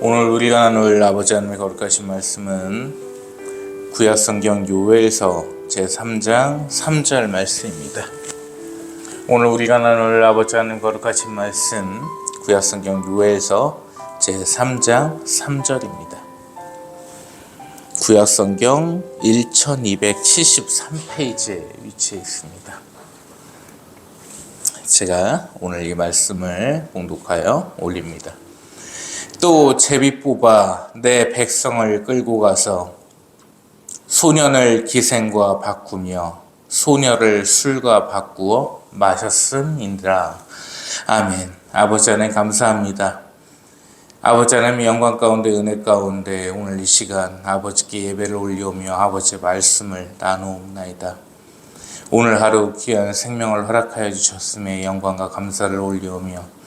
오늘 우리가 나눌 아버지 하나님의 거룩하신 말씀은 구약성경 요엘서 제3장 3절 말씀입니다. 오늘 우리가 나눌 아버지 하나님의 거룩하신 말씀 구약성경 요엘서 제3장 3절입니다. 구약성경 1273페이지에 위치해 있습니다. 제가 오늘 이 말씀을 봉독하여 올립니다. 또 제비 뽑아 내 백성을 끌고 가서 소년을 기생과 바꾸며 소녀를 술과 바꾸어 마셨음이니라. 아멘. 아버지 하나님 감사합니다. 아버지 하나님의 영광 가운데 은혜 가운데 오늘 이 시간 아버지께 예배를 올리오며 아버지의 말씀을 나누옵나이다. 오늘 하루 귀한 생명을 허락하여 주셨음에 영광과 감사를 올리오며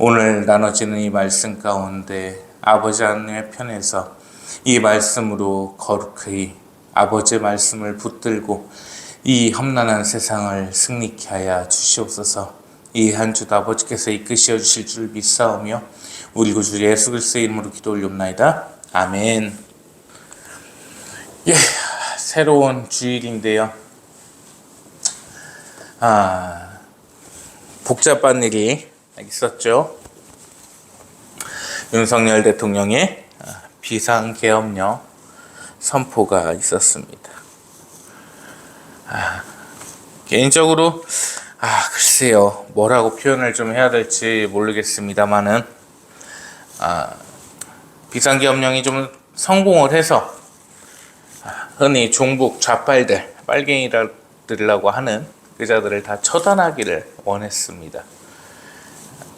오늘 나눠지는 이 말씀 가운데 아버지 하나님의 편에서 이 말씀으로 거룩히 아버지의 말씀을 붙들고 이 험난한 세상을 승리케 하여 주시옵소서. 이 한 주도 아버지께서 이끄시어 주실 줄 믿사오며 우리 구주 예수 그리스도의 이름으로 기도 올리옵나이다. 아멘. 새로운 주일인데요. 복잡한 일이 있었죠. 윤석열 대통령의 비상계엄령 선포가 있었습니다. 개인적으로 글쎄요, 뭐라고 표현을 좀 해야 될지 모르겠습니다만은 비상계엄령이 좀 성공을 해서 흔히 종북 좌빨들, 빨갱이들이라고 하는 그자들을 다 처단하기를 원했습니다.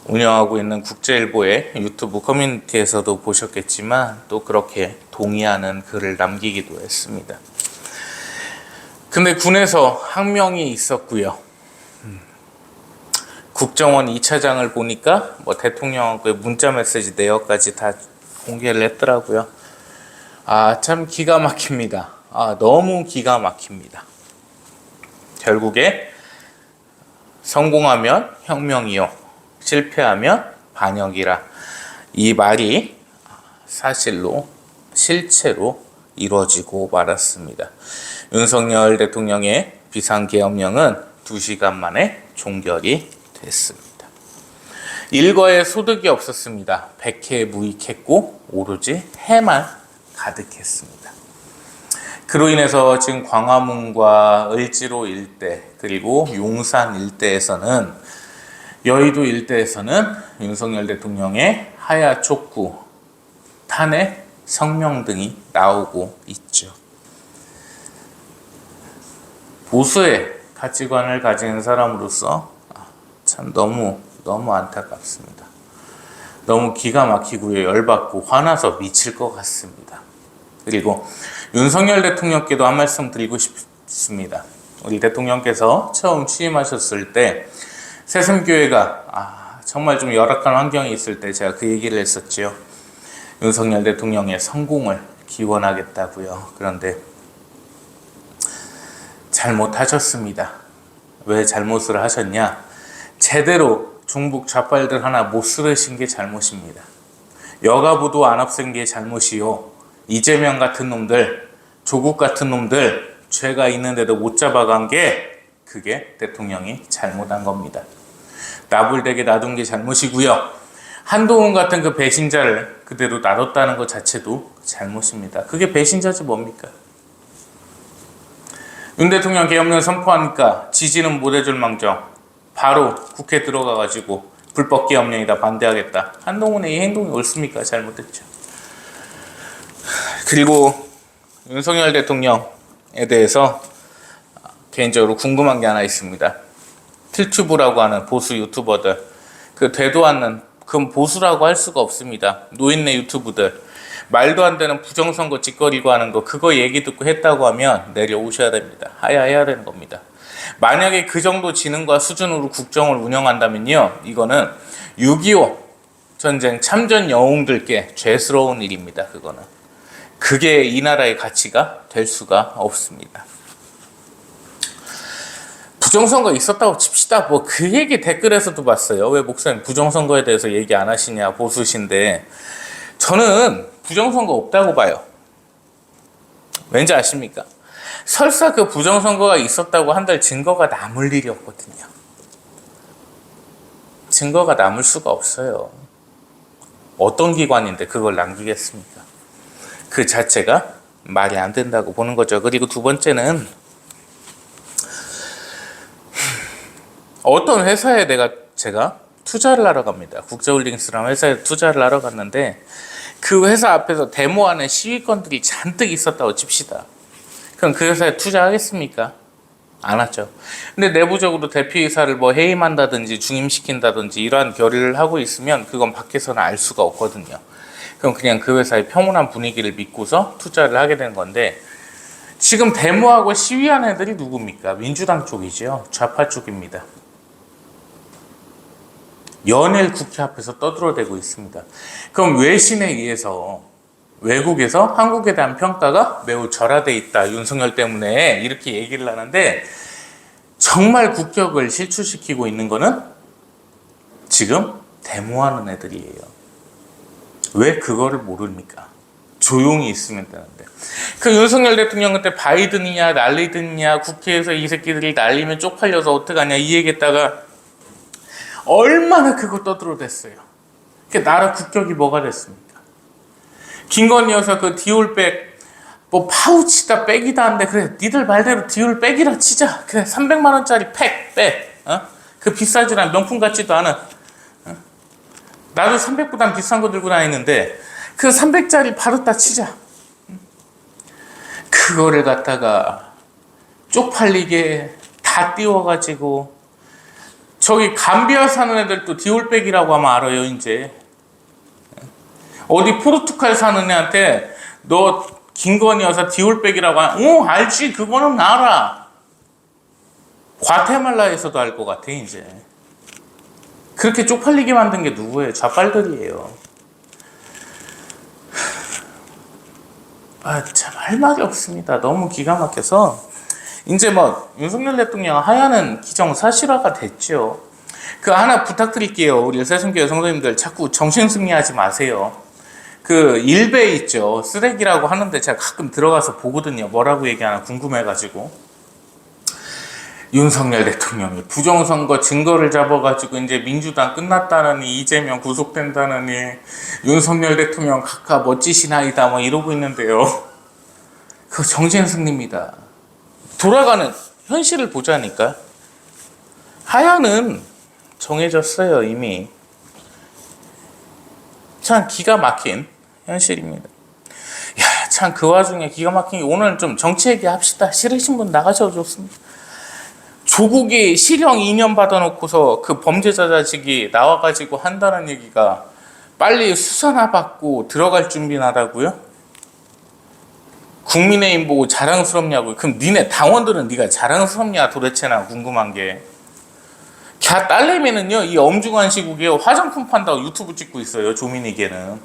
운영하고 있는 국제일보의 유튜브 커뮤니티에서도 보셨겠지만 또 그렇게 동의하는 글을 남기기도 했습니다. 근데 군에서 항명이 있었고요. 국정원 2차장을 보니까 대통령의 문자 메시지 내역까지 다 공개를 했더라고요. 참 기가 막힙니다. 너무 기가 막힙니다. 결국에 성공하면 혁명이요, 실패하면 반역이라. 이 말이 사실로 실체로 이루어지고 말았습니다. 윤석열 대통령의 비상계엄령은 2시간 만에 종결이 됐습니다. 일거에 소득이 없었습니다. 백해 무익했고 오로지 해만 가득했습니다. 그로 인해서 지금 광화문과 을지로 일대 그리고 용산 일대에서는, 여의도 일대에서는 윤석열 대통령의 하야 촉구, 탄핵 성명 등이 나오고 있죠. 보수의 가치관을 가진 사람으로서 참 너무 안타깝습니다. 너무 기가 막히고요, 열받고 화나서 미칠 것 같습니다. 그리고 윤석열 대통령께도 한 말씀 드리고 싶습니다. 우리 대통령께서 처음 취임하셨을 때 새슴교회가 정말 좀 열악한 환경이 있을 때 제가 그 얘기를 했었죠. 윤석열 대통령의 성공을 기원하겠다고요. 그런데 잘못하셨습니다. 왜 잘못을 하셨냐? 제대로 중북 좌빨들 하나 못 쓰러신 게 잘못입니다. 여가부도 안 없앤 게 잘못이요, 이재명 같은 놈들, 조국 같은 놈들 죄가 있는데도 못 잡아간 게, 그게 대통령이 잘못한 겁니다. 나불대게 놔둔 게 잘못이고요. 한동훈 같은 그 배신자를 그대로 놔뒀다는 것 자체도 잘못입니다. 그게 배신자지 뭡니까? 윤 대통령 계엄령 선포하니까 지지는 못해줄 망정 바로 국회 들어가가지고 불법 계엄령이다 반대하겠다. 한동훈의 이 행동이 옳습니까? 잘못했죠. 그리고 윤석열 대통령에 대해서 개인적으로 궁금한 게 하나 있습니다. 필튜브라고 하는 보수 유튜버들, 그 되도 않는, 그건 보수라고 할 수가 없습니다. 노인네 유튜브들, 말도 안 되는 부정선거 짓거리고 하는 거, 그거 얘기 듣고 했다고 하면 내려오셔야 됩니다. 하야해야 되는 겁니다. 만약에 그 정도 지능과 수준으로 국정을 운영한다면요, 이거는 6.25 전쟁 참전 영웅들께 죄스러운 일입니다. 그게 이 나라의 가치가 될 수가 없습니다. 부정선거 있었다고 칩시다. 그 얘기 댓글에서도 봤어요. 왜 목사님 부정선거에 대해서 얘기 안 하시냐, 보수신데. 저는 부정선거 없다고 봐요. 왠지 아십니까? 설사 그 부정선거가 있었다고 한들 증거가 남을 일이 없거든요. 증거가 남을 수가 없어요. 어떤 기관인데 그걸 남기겠습니까? 그 자체가 말이 안 된다고 보는 거죠. 그리고 두 번째는 어떤 회사에 제가 투자를 하러 갑니다. 국제홀딩스라는 회사에 투자를 하러 갔는데 그 회사 앞에서 데모하는 시위건들이 잔뜩 있었다고 칩시다. 그럼 그 회사에 투자하겠습니까? 안 하죠. 근데 내부적으로 대표이사를 뭐 해임한다든지 중임시킨다든지 이러한 결의를 하고 있으면 그건 밖에서는 알 수가 없거든요. 그럼 그냥 그 회사의 평온한 분위기를 믿고서 투자를 하게 되는 건데 지금 데모하고 시위하는 애들이 누굽니까? 민주당 쪽이죠. 좌파 쪽입니다. 연일 국회 앞에서 떠들어대고 있습니다. 그럼 외신에 의해서 외국에서 한국에 대한 평가가 매우 절하돼 있다. 윤석열 때문에 이렇게 얘기를 하는데 정말 국격을 실추시키고 있는 거는 지금 데모하는 애들이에요. 왜 그거를 모릅니까? 조용히 있으면 되는데. 그 윤석열 대통령 그때 바이든이냐 난리든냐 국회에서 이 새끼들이 날리면 쪽팔려서 어떡하냐 이 얘기했다가 얼마나 그거 떠들어댔어요. 그 나라 국격이 뭐가 됐습니까? 김건희 여사 그 디올백 뭐 파우치다 백이다 한데 그래 니들 말대로 디올백이라 치자. 그래 300만 원짜리 팩 그 비싸지 않은 명품 같지도 않은 나도 300보단 비싼 거 들고 다니는데 그 300짜리 바로 치자. 그거를 갖다가 쪽팔리게 다 띄워가지고 저기 감비아 사는 애들도 디올백이라고 하면 알아요. 이제 어디 포르투갈 사는 애한테 너 김건희 여사 디올백이라고 하면 알지 그거는 알아. 과테말라에서도 알 것 같아. 이제 그렇게 쪽팔리게 만든 게 누구예요? 좌빨들이에요. 참 할 말이 없습니다. 너무 기가 막혀서 이제 뭐 윤석열 대통령 하야는 기정사실화가 됐죠. 그 하나 부탁드릴게요. 우리 새순교회 성도님들 자꾸 정신승리하지 마세요. 그 일베 있죠. 쓰레기라고 하는데 제가 가끔 들어가서 보거든요. 뭐라고 얘기하나 궁금해가지고. 윤석열 대통령이 부정선거 증거를 잡아가지고 이제 민주당 끝났다느니 이재명 구속된다느니 윤석열 대통령 각하 멋지신 아이다 뭐 이러고 있는데요. 그거 정신승리입니다. 돌아가는 현실을 보자니까. 하야는 정해졌어요 이미. 참 기가 막힌 현실입니다. 야, 참 그 와중에 기가 막힌 게 오늘 좀 정치 얘기합시다. 싫으신 분 나가셔도 좋습니다. 조국이 실형 2년 받아놓고서 그 범죄자 자식이 나와가지고 한다는 얘기가 빨리 수사나 받고 들어갈 준비나 하라고요? 국민의힘 보고 자랑스럽냐고. 그럼 니네 당원들은 네가 자랑스럽냐 도대체 나 궁금한 게. 걔 딸내미는요 이 엄중한 시국에 화장품 판다고 유튜브 찍고 있어요. 조민희걔는.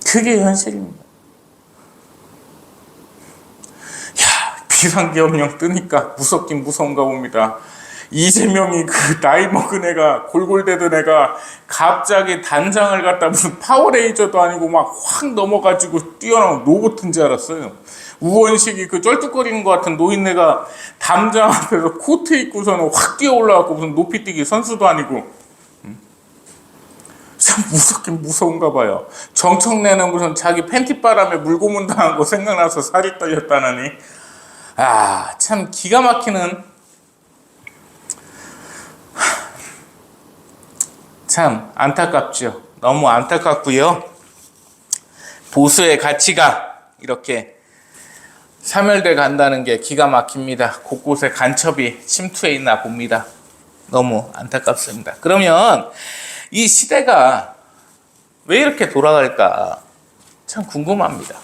그게 현실입니다. 야, 비상계엄령 뜨니까 무섭긴 무서운가 봅니다. 이재명이 그 나이 먹은 애가 골골대던 애가 갑자기 단장을 갖다 무슨 파워레인저도 아니고 막 확 넘어가지고 뛰어나온 로봇인 줄 알았어요. 우원식이 그 쩔뚝거리는 것 같은 노인네가 담장 앞에서 코트 입고서는 확 뛰어 올라가고 무슨 높이뛰기 선수도 아니고. 참 무섭긴 무서운가 봐요. 정청래는 무슨 자기 팬티바람에 물고문 당한 거 생각나서 살이 떨렸다느니. 참 기가 막히는. 참 안타깝죠. 너무 안타깝고요. 보수의 가치가 이렇게 사멸돼 간다는 게 기가 막힙니다. 곳곳에 간첩이 침투해 있나 봅니다. 너무 안타깝습니다. 그러면 이 시대가 왜 이렇게 돌아갈까 참 궁금합니다.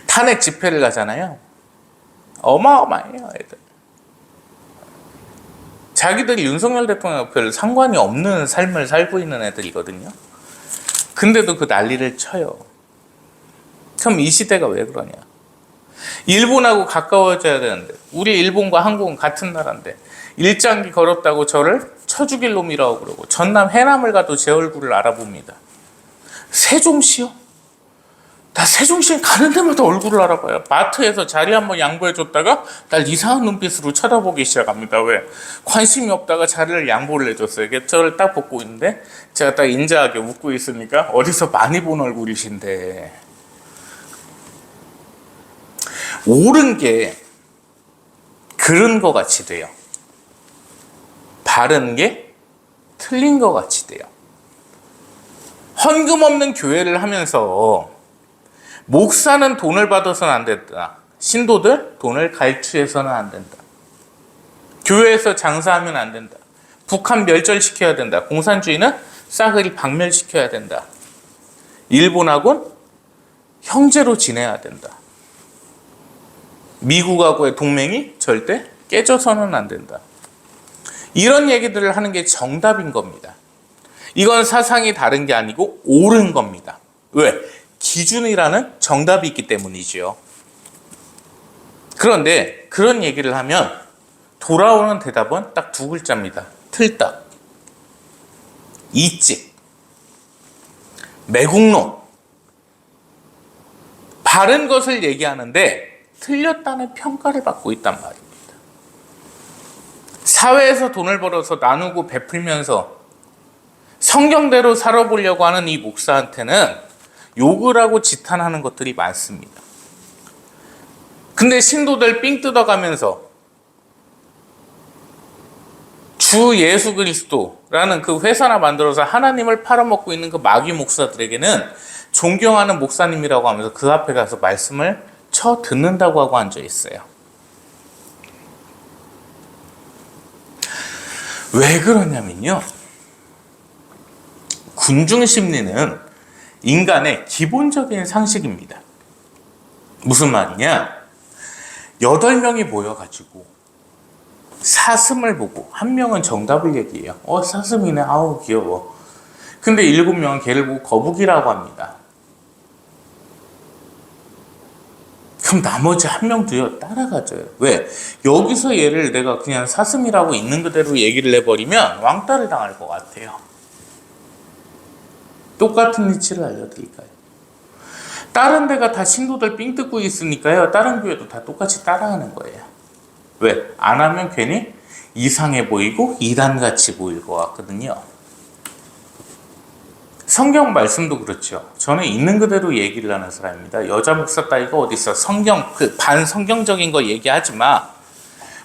탄핵 집회를 가잖아요. 어마어마해요 애들. 자기들이 윤석열 대통령 별 상관이 없는 삶을 살고 있는 애들이거든요. 근데도 그 난리를 쳐요. 그럼 이 시대가 왜 그러냐. 일본하고 가까워져야 되는데 우리 일본과 한국은 같은 나라인데 일장기 걸었다고 저를 쳐 죽일 놈이라고 그러고, 전남 해남을 가도 제 얼굴을 알아봅니다. 세종시요? 나 세종시에 가는 데마다 얼굴을 알아봐요. 마트에서 자리 한번 양보해줬다가 날 이상한 눈빛으로 쳐다보기 시작합니다. 왜? 관심이 없다가 자리를 양보를 해줬어요. 이게 저를 딱 보고 있는데 제가 딱 인자하게 웃고 있으니까 어디서 많이 본 얼굴이신데. 옳은 게 그른 것 같이 돼요. 바른 게 틀린 것 같이 돼요. 헌금 없는 교회를 하면서 목사는 돈을 받아서는 안 된다. 신도들 돈을 갈취해서는 안 된다. 교회에서 장사하면 안 된다. 북한 멸절시켜야 된다. 공산주의는 싸그리 박멸시켜야 된다. 일본하고는 형제로 지내야 된다. 미국하고의 동맹이 절대 깨져서는 안 된다. 이런 얘기들을 하는 게 정답인 겁니다. 이건 사상이 다른 게 아니고 옳은 겁니다. 왜? 기준이라는 정답이 있기 때문이지요. 그런데 그런 얘기를 하면 돌아오는 대답은 딱 두 글자입니다. 틀딱, 이찍, 매국노. 바른 것을 얘기하는데 틀렸다는 평가를 받고 있단 말입니다. 사회에서 돈을 벌어서 나누고 베풀면서 성경대로 살아보려고 하는 이 목사한테는 욕을 하고 지탄하는 것들이 많습니다. 근데 신도들 삥 뜯어가면서 주 예수 그리스도라는 그 회사나 만들어서 하나님을 팔아먹고 있는 그 마귀 목사들에게는 존경하는 목사님이라고 하면서 그 앞에 가서 말씀을 쳐 듣는다고 하고 앉아 있어요. 왜 그러냐면요, 군중 심리는 인간의 기본적인 상식입니다. 무슨 말이냐? 8명이 모여가지고 사슴을 보고 한 명은 정답을 얘기해요. 사슴이네. 아우 귀여워. 근데 7명은 걔를 보고 거북이라고 합니다. 그럼 나머지 한 명도요 따라가져요. 왜? 여기서 얘를 내가 그냥 사슴이라고 있는 그대로 얘기를 해버리면 왕따를 당할 것 같아요. 똑같은 이치를 알려드릴까요? 다른 데가 다 신도들 삥 뜯고 있으니까요, 다른 교회도 다 똑같이 따라하는 거예요. 왜? 안 하면 괜히 이상해 보이고 이단같이 보일 것 같거든요. 성경 말씀도 그렇죠. 저는 있는 그대로 얘기를 하는 사람입니다. 여자 목사 따위가 어딨어. 성경, 반성경적인 거 얘기하지 마.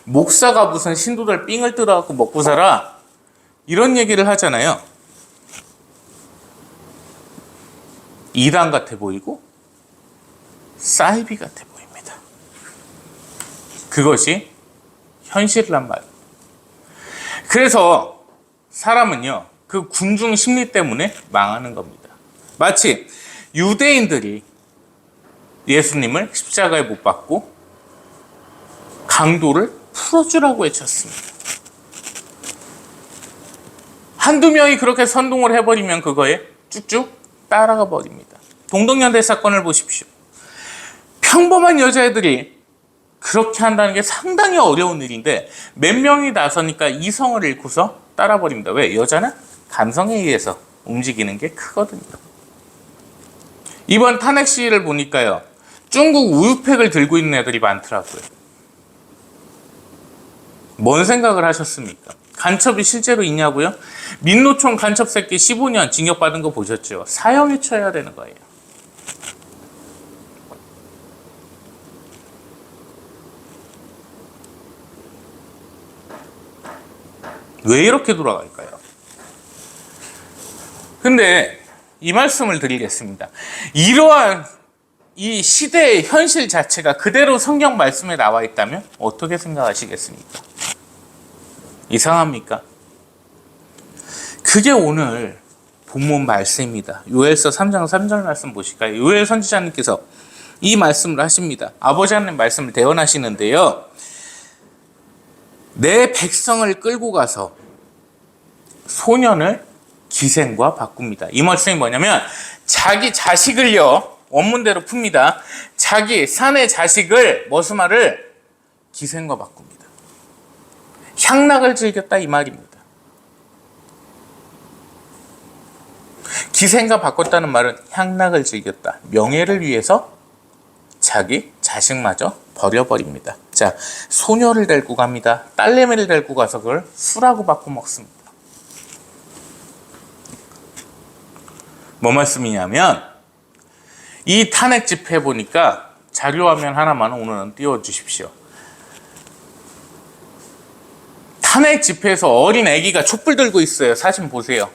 목사가 무슨 신도들 삥을 뜯어갖고 먹고 살아. 이런 얘기를 하잖아요. 이단 같아 보이고 사이비 같아 보입니다. 그것이 현실이란 말이에요. 그래서 사람은요, 그 군중 심리 때문에 망하는 겁니다. 마치 유대인들이 예수님을 십자가에 못 박고 강도를 풀어주라고 외쳤습니다. 한두 명이 그렇게 선동을 해버리면 그거에 쭉쭉 따라가 버립니다. 동덕연대 사건을 보십시오. 평범한 여자애들이 그렇게 한다는 게 상당히 어려운 일인데 몇 명이 나서니까 이성을 잃고서 따라 버립니다. 왜? 여자는 감성에 의해서 움직이는 게 크거든요. 이번 탄핵 시위를 보니까요, 중국 우유팩을 들고 있는 애들이 많더라고요. 뭔 생각을 하셨습니까? 간첩이 실제로 있냐고요? 민노총 간첩 새끼 15년 징역받은 거 보셨죠? 사형에 처해야 되는 거예요. 왜 이렇게 돌아갈까요? 근데 이 말씀을 드리겠습니다. 이러한 이 시대의 현실 자체가 그대로 성경 말씀에 나와 있다면 어떻게 생각하시겠습니까? 이상합니까? 그게 오늘 본문 말씀입니다. 요엘서 3장 3절 말씀 보실까요? 요엘 선지자님께서 이 말씀을 하십니다. 아버지 하나님 말씀을 대언하시는데요, 내 백성을 끌고 가서 소년을 기생과 바꿉니다. 이 말씀이 뭐냐면 자기 자식을요, 원문대로 풉니다. 자기 사내 자식을, 머스마를 기생과 바꿉니다. 향락을 즐겼다 이 말입니다. 기생과 바꿨다는 말은 향락을 즐겼다. 명예를 위해서 자기 자식마저 버려버립니다. 자, 소녀를 데리고 갑니다. 딸내미를 데리고 가서 그걸 술하고 바꿔 먹습니다. 뭐 말씀이냐면 이 탄핵 집회 보니까 자료화면 하나만 오늘은 띄워주십시오. 탄핵 집회에서 어린 아기가 촛불 들고 있어요. 사진 보세요.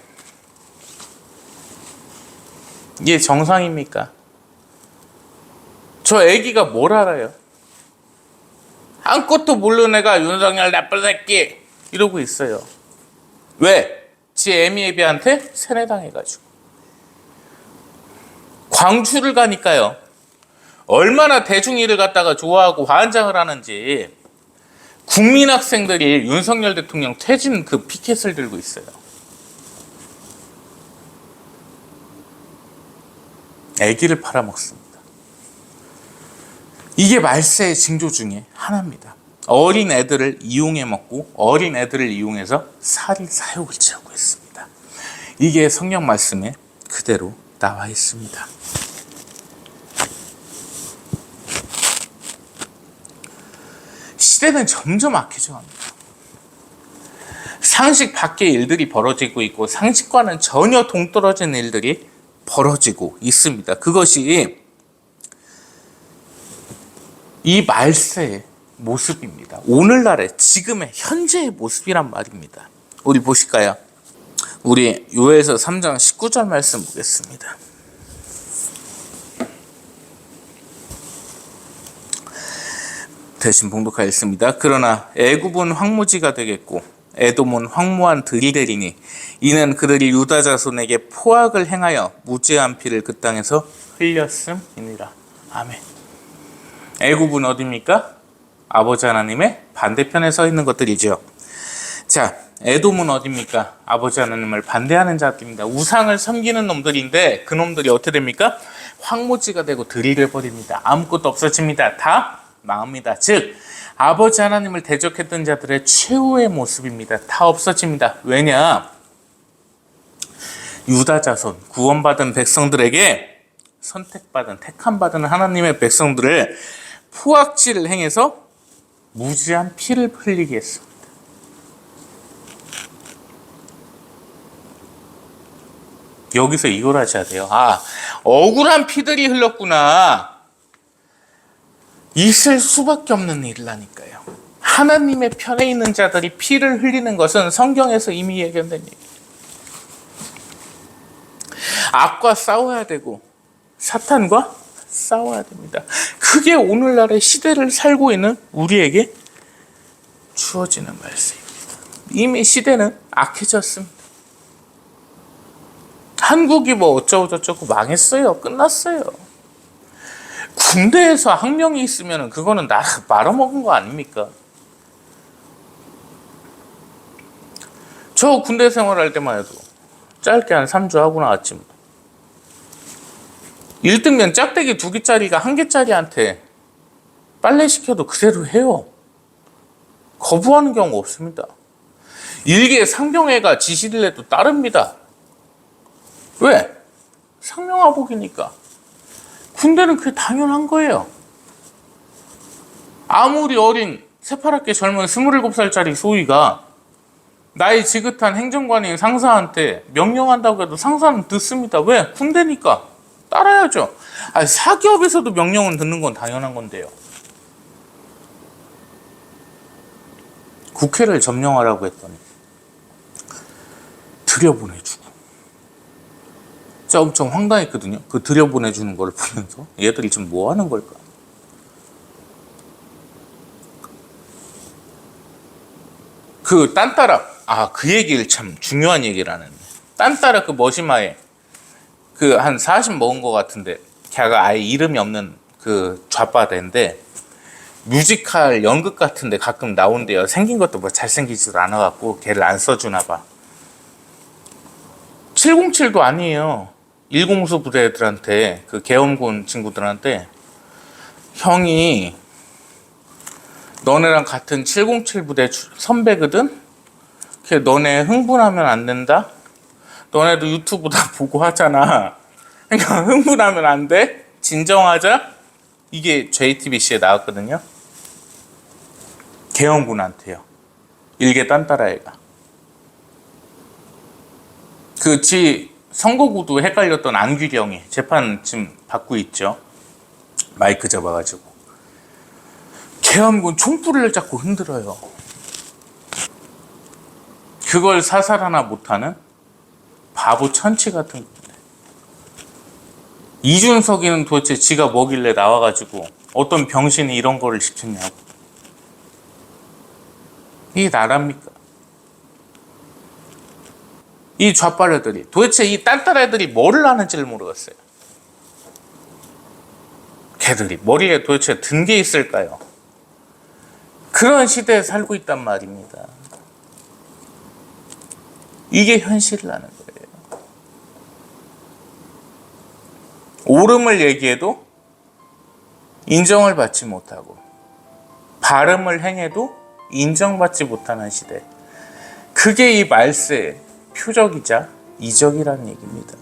이게 정상입니까? 저 아기가 뭘 알아요? 아무것도 모르는 애가 윤석열 나쁜 새끼 이러고 있어요. 왜? 지 애미애비한테 세뇌당해가지고. 광주를 가니까요. 얼마나 대중이를 갖다가 좋아하고 환장을 하는지 국민학생들이 윤석열 대통령 퇴진 그 피켓을 들고 있어요. 애기를 팔아먹습니다. 이게 말세의 징조 중에 하나입니다. 어린 애들을 이용해 먹고 어린 애들을 이용해서 살인 사욕을 취하고 있습니다. 이게 성경 말씀에 그대로 나와 있습니다. 시대는 점점 악해져 갑니다. 상식 밖의 일들이 벌어지고 있고 상식과는 전혀 동떨어진 일들이 벌어지고 있습니다. 그것이 이 말세의 모습입니다. 오늘날의 지금의 현재의 모습이란 말입니다. 우리 보실까요? 우리 요엘서 3장 19절 말씀 보겠습니다. 대신 봉독하였습니다. 그러나 애굽은 황무지가 되겠고 에돔은 황무한 들이 되리니 이는 그들이 유다 자손에게 포악을 행하여 무죄한 피를 그 땅에서 흘렸음이니라. 아멘. 애굽은 어디입니까? 아버지 하나님의 반대편에 서 있는 것들이죠. 자, 에돔은 어디입니까? 아버지 하나님을 반대하는 자들입니다. 우상을 섬기는 놈들인데 그 놈들이 어떻게 됩니까? 황무지가 되고 들이 되어버립니다. 아무것도 없어집니다. 다 망합니다. 즉 아버지 하나님을 대적했던 자들의 최후의 모습입니다. 다 없어집니다. 왜냐? 유다 자손, 구원받은 백성들에게 선택받은, 택함받은 하나님의 백성들을 포악질을 행해서 무지한 피를 흘리게 했습니다. 여기서 이걸 하셔야 돼요. 아, 억울한 피들이 흘렀구나. 있을 수밖에 없는 일이라니까요. 하나님의 편에 있는 자들이 피를 흘리는 것은 성경에서 이미 예견된 얘기예요. 악과 싸워야 되고 사탄과 싸워야 됩니다. 그게 오늘날의 시대를 살고 있는 우리에게 주어지는 말씀입니다. 이미 시대는 악해졌습니다. 한국이 뭐 어쩌고저쩌고 망했어요. 끝났어요. 군대에서 학명이 있으면 그거는 나라 말아먹은 거 아닙니까? 저 군대 생활할 때만 해도 짧게 한 3주 하고 나왔지 뭐. 1등면 짝대기 2개짜리가 1개짜리한테 빨래 시켜도 그대로 해요. 거부하는 경우 없습니다. 일개 상병회가 지시를 해도 따릅니다. 왜? 상명하복이니까. 군대는 그게 당연한 거예요. 아무리 어린 새파랗게 젊은 27살짜리 소위가 나이 지긋한 행정관인 상사한테 명령한다고 해도 상사는 듣습니다. 왜? 군대니까. 따라야죠. 아니, 사기업에서도 명령은 듣는 건 당연한 건데요. 국회를 점령하라고 했더니 들여보내주고. 진짜 엄청 황당했거든요. 그 들여보내주는 걸 보면서 얘들이 지금 뭐 하는 걸까? 그 딴따라, 그 얘기를 참 중요한 얘기를 하는데, 딴따라 그 머시마에 그 한 40 먹은 것 같은데 걔가 아예 이름이 없는 그 좌빠대인데 뮤지컬 연극 같은데 가끔 나온대요. 생긴 것도 뭐 잘생기지도 않아갖고 걔를 안 써주나 봐. 707도 아니에요. 1공수 부대들한테, 그 계엄군 친구들한테 형이 너네랑 같은 707 부대 선배거든? 걔 너네 흥분하면 안 된다? 너네도 유튜브 다 보고 하잖아. 그러니까 흥분하면 안 돼. 진정하자. 이게 JTBC에 나왔거든요. 계엄군한테요. 일개 딴따라애가. 지 선거구도 헷갈렸던 안규령이 재판 지금 받고 있죠. 마이크 잡아가지고. 계엄군 총불을 잡고 흔들어요. 그걸 사살 하나 못하는 바보 천치 같은 건데. 이준석이는 도대체 지가 뭐길래 나와가지고 어떤 병신이 이런 거를 시켰냐고. 이게 나랍니까? 이 좌빨애들이 도대체 이 딴따라애들이 뭐를 하는지를 모르겠어요. 걔들이 머리에 도대체 든 게 있을까요? 그런 시대에 살고 있단 말입니다. 이게 현실이라는 거예요. 옳음을 얘기해도 인정을 받지 못하고 바름을 행해도 인정받지 못하는 시대. 그게 이 말세의 표적이자 이적이라는 얘기입니다.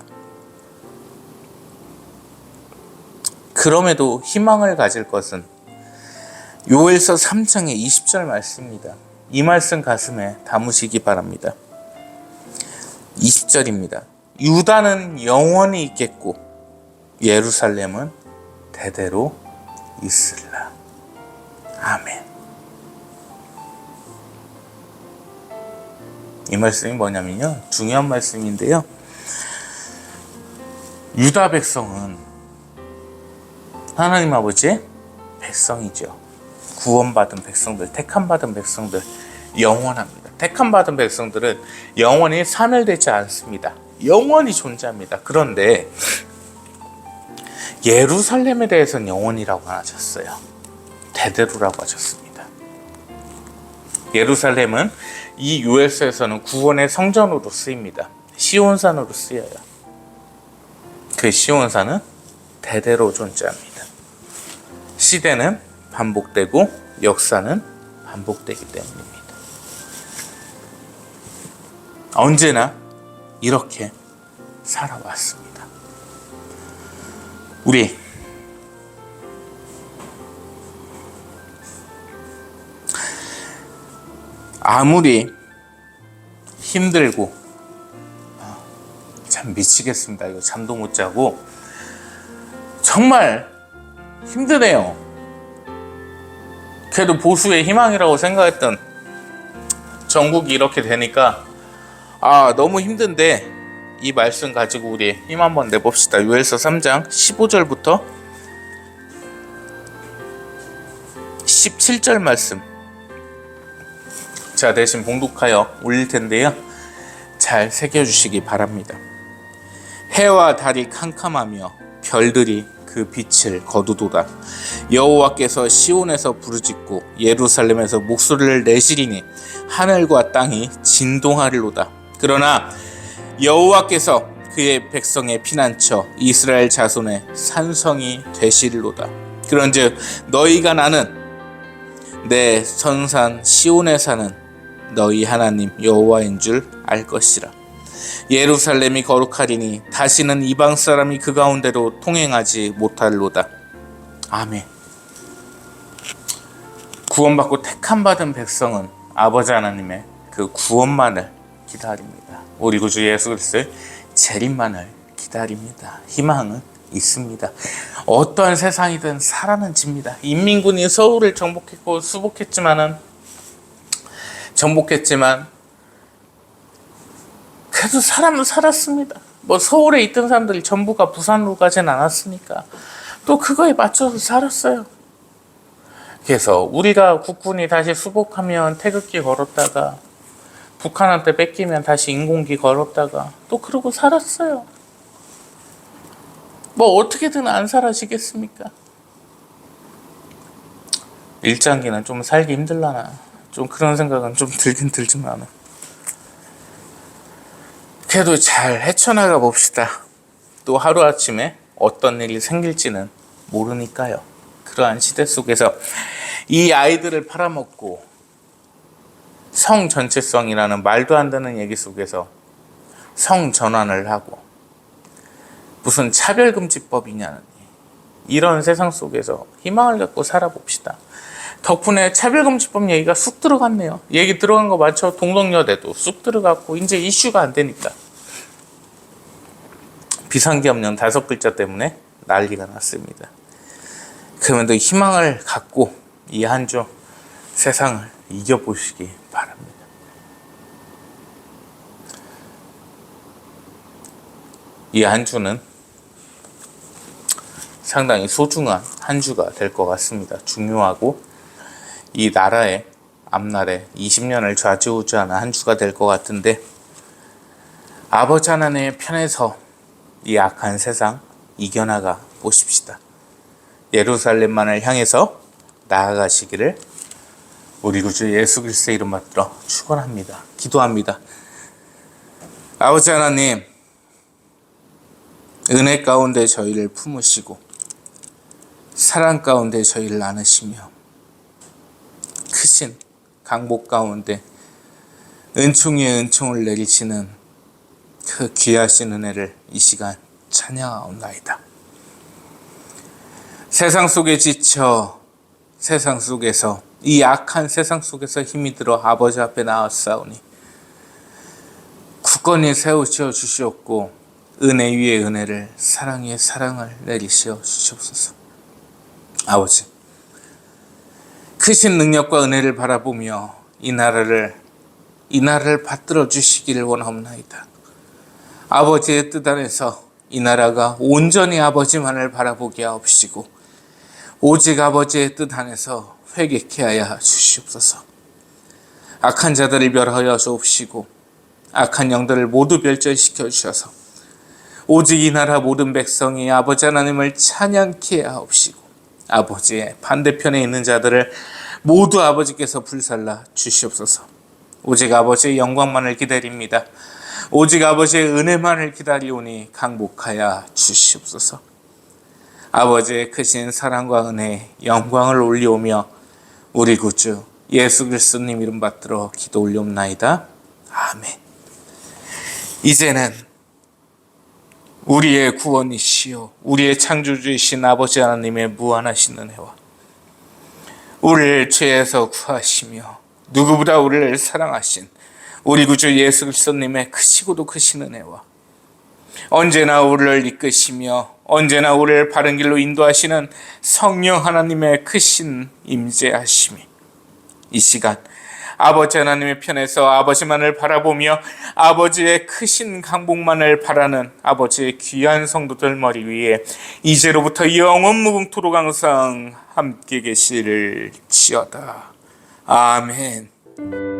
그럼에도 희망을 가질 것은 요엘서 3장의 20절 말씀입니다. 이 말씀 가슴에 담으시기 바랍니다. 20절입니다. 유다는 영원히 있겠고 예루살렘은 대대로 있으리라. 아멘. 이 말씀이 뭐냐면요, 중요한 말씀인데요, 유다 백성은 하나님 아버지의 백성이죠. 구원받은 백성들, 택함받은 백성들, 영원합니다. 택함받은 백성들은 영원히 사멸되지 않습니다. 영원히 존재합니다. 그런데 예루살렘에 대해서는 영원이라고 안 하셨어요. 대대로라고 하셨습니다. 예루살렘은 이 요엘서에서는 구원의 성전으로 쓰입니다. 시온산으로 쓰여요. 그 시온산은 대대로 존재합니다. 시대는 반복되고 역사는 반복되기 때문입니다. 언제나 이렇게 살아왔습니다. 우리 아무리 힘들고 참 미치겠습니다. 이거 잠도 못 자고 정말 힘드네요. 그래도 보수의 희망이라고 생각했던 전국이 이렇게 되니까 너무 힘든데 이 말씀 가지고 우리 힘 한번 내봅시다. 요엘서 3장 15절부터 17절 말씀, 자, 대신 봉독하여 올릴 텐데요, 잘 새겨주시기 바랍니다. 해와 달이 캄캄하며 별들이 그 빛을 거두도다. 여호와께서 시온에서 부르짖고 예루살렘에서 목소리를 내시리니 하늘과 땅이 진동하리로다. 그러나 여호와께서 그의 백성의 피난처 이스라엘 자손의 산성이 되시리로다. 그런즉 너희가 나는 내 선산 시온에 사는 너희 하나님 여호와인 줄 알 것이라. 예루살렘이 거룩하리니 다시는 이방 사람이 그 가운데로 통행하지 못할로다. 아멘. 구원받고 택함받은 백성은 아버지 하나님의 그 구원만을 기다립니다. 우리 구주 예수 그리스도의 재림만을 기다립니다. 희망은 있습니다. 어떠한 세상이든 살아는 집니다. 인민군이 서울을 정복했지만 그래도 사람은 살았습니다. 서울에 있던 사람들이 전부가 부산으로 가진 않았으니까 또 그거에 맞춰서 살았어요. 그래서 우리가 국군이 다시 수복하면 태극기 걸었다가 북한한테 뺏기면 다시 인공기 걸었다가 또 그러고 살았어요. 어떻게든 안 사라지겠습니까? 일장기는 좀 살기 힘들라나, 좀 그런 생각은 좀 들긴 들지만 그래도 잘 헤쳐나가 봅시다. 또 하루아침에 어떤 일이 생길지는 모르니까요. 그러한 시대 속에서 이 아이들을 팔아먹고 성 전체성이라는 말도 안 되는 얘기 속에서 성전환을 하고 무슨 차별금지법이냐니, 이런 세상 속에서 희망을 갖고 살아봅시다. 덕분에 차별금지법 얘기가 쑥 들어갔네요. 얘기 들어간 거 맞죠? 동덕여대도 쑥 들어갔고 이제 이슈가 안 되니까. 비상계엄령 5글자 때문에 난리가 났습니다. 그러면 희망을 갖고 이 한 주 세상을 이겨보시기 바랍니다. 이 한 주는 상당히 소중한 한 주가 될 것 같습니다. 중요하고 이 나라의 앞날에 20년을 좌지우지하는 한 주가 될 것 같은데, 아버지 하나님의 편에서 이 악한 세상 이겨나가 보십시다. 예루살렘만을 향해서 나아가시기를 우리 구주 예수 그리스도의 이름 받들어 축원합니다. 기도합니다. 아버지 하나님, 은혜 가운데 저희를 품으시고 사랑 가운데 저희를 나누시며 크신 강복 가운데 은총 위에 은총을 내리시는 그 귀하신 은혜를 이 시간 찬양하옵나이다. 세상 속에 지쳐 세상 속에서, 이 악한 세상 속에서 힘이 들어 아버지 앞에 나왔사오니 굳건히 세우시어 주시옵고 은혜 위에 은혜를, 사랑 위에 사랑을 내리시어 주시옵소서. 아버지, 크신 능력과 은혜를 바라보며 이 나라를 받들어 주시기를 원하옵나이다. 아버지의 뜻 안에서 이 나라가 온전히 아버지만을 바라보게 하옵시고 오직 아버지의 뜻 안에서 회개케 하여 주시옵소서. 악한 자들을 멸하여 주옵시고 악한 영들을 모두 멸절시켜 주셔서 오직 이 나라 모든 백성이 아버지 하나님을 찬양케 하옵시고 아버지의 반대편에 있는 자들을 모두 아버지께서 불살라 주시옵소서. 오직 아버지의 영광만을 기다립니다. 오직 아버지의 은혜만을 기다리오니 강복하여 주시옵소서. 아버지의 크신 사랑과 은혜, 영광을 올리오며 우리 구주 예수 그리스도님 이름 받들어 기도 올리옵나이다. 아멘. 이제는 우리의 구원이시요 우리의 창조주이신 아버지 하나님의 무한하신 은혜와 우리를 죄에서 구하시며 누구보다 우리를 사랑하신 우리 구주 예수 그리스도님의 크시고도 크신 은혜와 언제나 우리를 이끄시며 언제나 우리를 바른 길로 인도하시는 성령 하나님의 크신 임재하심이 이 시간 아버지 하나님의 편에서 아버지만을 바라보며 아버지의 크신 강복만을 바라는 아버지의 귀한 성도들 머리 위에 이제로부터 영원 무궁토록 항상 함께 계시를 지어다. 아멘.